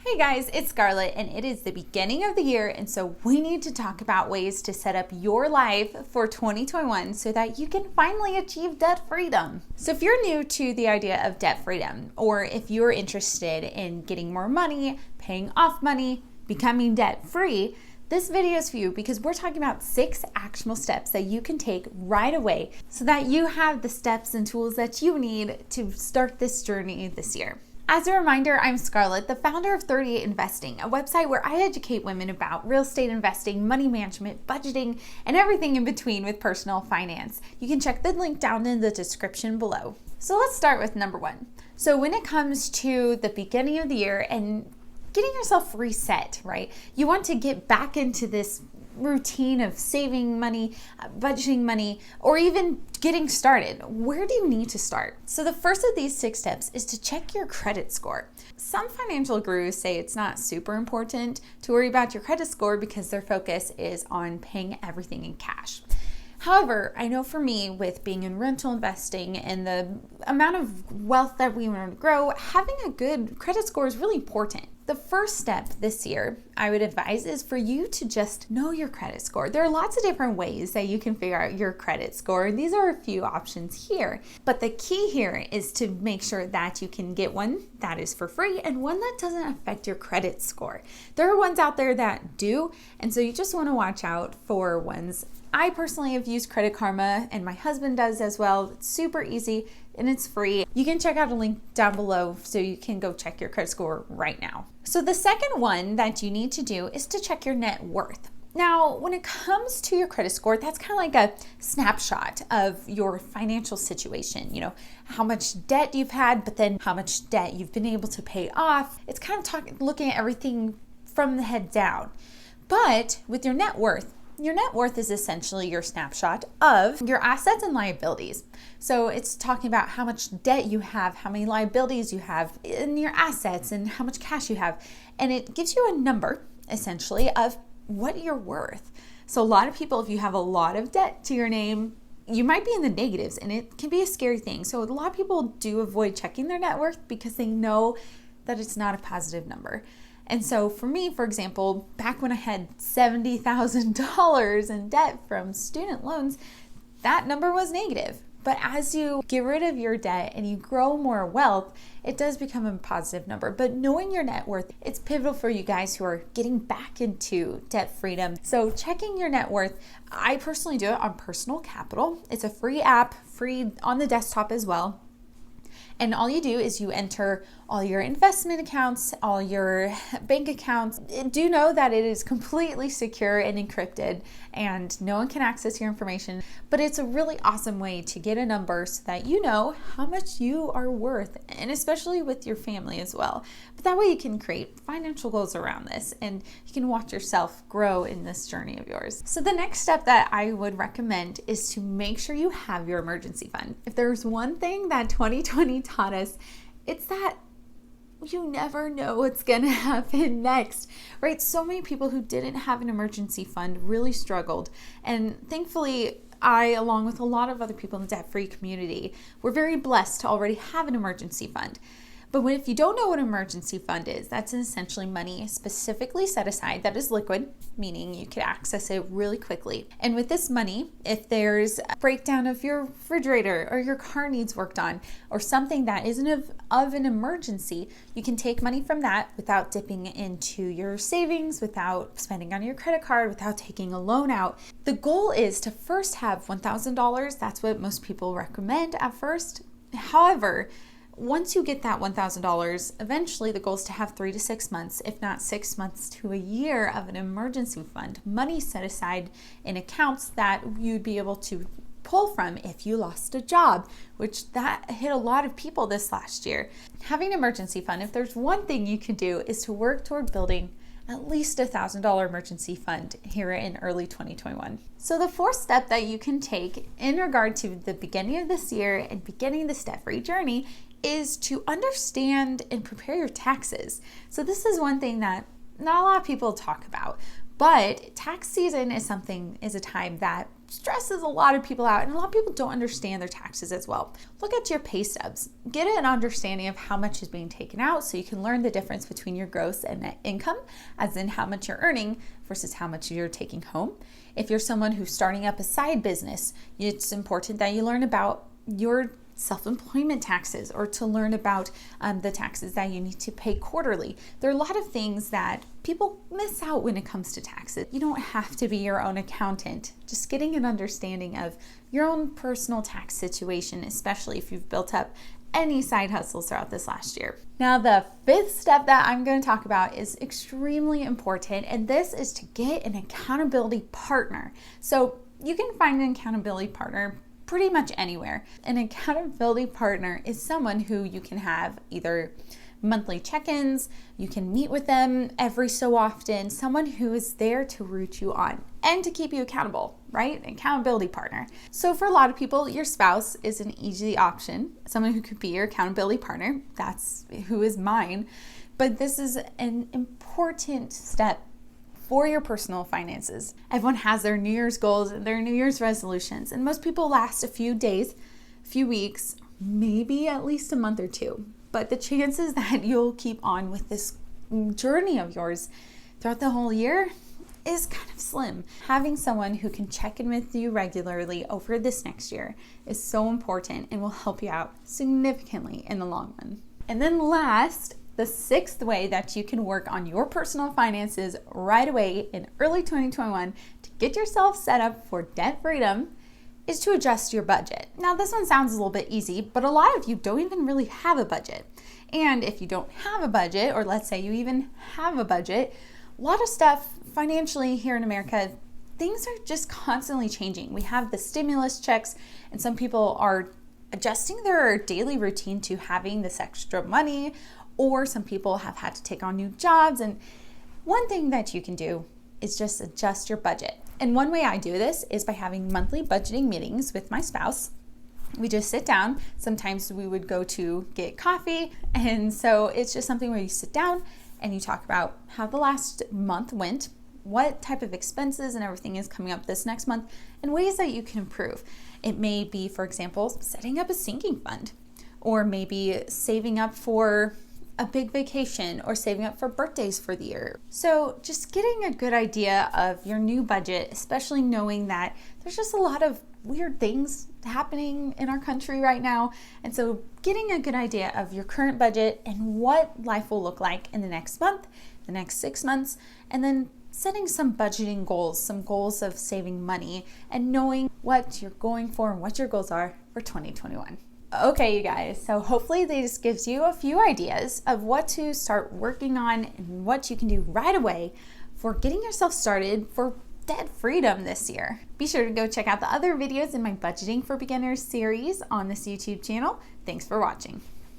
Hey guys, it's Scarlett and it is the beginning of the year, and so we need to talk about ways to set up your life for 2021 so that you can finally achieve debt freedom. So if you're new to the idea of debt freedom, or if you're interested in getting more money, paying off money, becoming debt free, this video is for you because we're talking about 6 actionable steps that you can take right away so that you have the steps and tools that you need to start this journey this year. As a reminder, I'm Scarlett, the founder of 30 Investing, a website where I educate women about real estate investing, money management, budgeting, and everything in between with personal finance. You can check the link down in the description below. So let's start with number 1. So when it comes to the beginning of the year and getting yourself reset, right? You want to get back into this routine of saving money, budgeting money, or even getting started. Where do you need to start? So the first of these 6 steps is to check your credit score. Some financial gurus say it's not super important to worry about your credit score because their focus is on paying everything in cash. However, I know for me, with being in rental investing and the amount of wealth that we want to grow, having a good credit score is really important. The first step this year, I would advise, is for you to just know your credit score. There are lots of different ways that you can figure out your credit score. These are a few options here. But the key here is to make sure that you can get one that is for free and one that doesn't affect your credit score. There are ones out there that do, and so you just want to watch out for ones. I personally have used Credit Karma, and my husband does as well. It's super easy and it's free. You can check out a link down below so you can go check your credit score right now. So the second one that you need to do is to check your net worth. Now, when it comes to your credit score, that's kind of like a snapshot of your financial situation. You know, how much debt you've had, but then how much debt you've been able to pay off. It's kind of looking at everything from the head down. But with your net worth is essentially your snapshot of your assets and liabilities. So it's talking about how much debt you have, how many liabilities you have in your assets, and how much cash you have. And it gives you a number, essentially, of what you're worth. So a lot of people, if you have a lot of debt to your name, you might be in the negatives, and it can be a scary thing. So a lot of people do avoid checking their net worth because they know that it's not a positive number. And so for me, for example, back when I had $70,000 in debt from student loans, that number was negative. But as you get rid of your debt and you grow more wealth, it does become a positive number. But knowing your net worth, it's pivotal for you guys who are getting back into debt freedom. So checking your net worth, I personally do it on Personal Capital. It's a free app, free on the desktop as well. And all you do is you enter all your investment accounts, all your bank accounts. Do know that it is completely secure and encrypted and no one can access your information, but it's a really awesome way to get a number so that you know how much you are worth, and especially with your family as well. But that way you can create financial goals around this and you can watch yourself grow in this journey of yours. So the next step that I would recommend is to make sure you have your emergency fund. If there's one thing that 2020 taught us, it's that you never know what's gonna happen next, right? So many people who didn't have an emergency fund really struggled. And thankfully, I, along with a lot of other people in the debt-free community, were very blessed to already have an emergency fund. But if you don't know what an emergency fund is, that's essentially money specifically set aside that is liquid, meaning you can access it really quickly. And with this money, if there's a breakdown of your refrigerator or your car needs worked on or something that isn't of an emergency, you can take money from that without dipping into your savings, without spending on your credit card, without taking a loan out. The goal is to first have $1,000. That's what most people recommend at first. However, once you get that $1,000, eventually the goal is to have 3 to 6 months, if not 6 months to a year, of an emergency fund, money set aside in accounts that you'd be able to pull from if you lost a job, which that hit a lot of people this last year. Having an emergency fund, if there's one thing you can do, is to work toward building at least $1,000 emergency fund here in early 2021. So the fourth step that you can take in regard to the beginning of this year and beginning the debt-free journey is to understand and prepare your taxes. So this is one thing that not a lot of people talk about, But tax season is a time that stresses a lot of people out, and a lot of people don't understand their taxes as well. Look at your pay stubs. Get an understanding of how much is being taken out so you can learn the difference between your gross and net income, as in how much you're earning versus how much you're taking home. If you're someone who's starting up a side business, it's important that you learn about your self-employment taxes, or to learn about the taxes that you need to pay quarterly. There are a lot of things that people miss out when it comes to taxes. You don't have to be your own accountant. Just getting an understanding of your own personal tax situation, especially if you've built up any side hustles throughout this last year. Now, the fifth step that I'm going to talk about is extremely important, and this is to get an accountability partner. So you can find an accountability partner pretty much anywhere. An accountability partner is someone who you can have either monthly check-ins, you can meet with them every so often, someone who is there to root you on and to keep you accountable, right? An accountability partner. So for a lot of people, your spouse is an easy option, someone who could be your accountability partner. That's who is mine. But this is an important step for your personal finances. Everyone has their New Year's goals and their New Year's resolutions, and most people last a few days, a few weeks, maybe at least a month or two. But the chances that you'll keep on with this journey of yours throughout the whole year is kind of slim. Having someone who can check in with you regularly over this next year is so important and will help you out significantly in the long run. And then last, the sixth way that you can work on your personal finances right away in early 2021 to get yourself set up for debt freedom is to adjust your budget. Now, this one sounds a little bit easy, but a lot of you don't even really have a budget. And if you don't have a budget, or let's say you even have a budget, a lot of stuff financially here in America, things are just constantly changing. We have the stimulus checks, and some people are adjusting their daily routine to having this extra money, or some people have had to take on new jobs. And one thing that you can do is just adjust your budget. And one way I do this is by having monthly budgeting meetings with my spouse. We just sit down. Sometimes we would go to get coffee. And so it's just something where you sit down and you talk about how the last month went, what type of expenses and everything is coming up this next month, and ways that you can improve. It may be, for example, setting up a sinking fund, or maybe saving up for a big vacation, or saving up for birthdays for the year. So just getting a good idea of your new budget, especially knowing that there's just a lot of weird things happening in our country right now. And so getting a good idea of your current budget and what life will look like in the next month, the next 6 months, and then setting some budgeting goals, some goals of saving money, and knowing what you're going for and what your goals are for 2021. Okay, you guys, so hopefully this gives you a few ideas of what to start working on and what you can do right away for getting yourself started for debt freedom this year. Be sure to go check out the other videos in my Budgeting for Beginners series on this YouTube channel. Thanks for watching.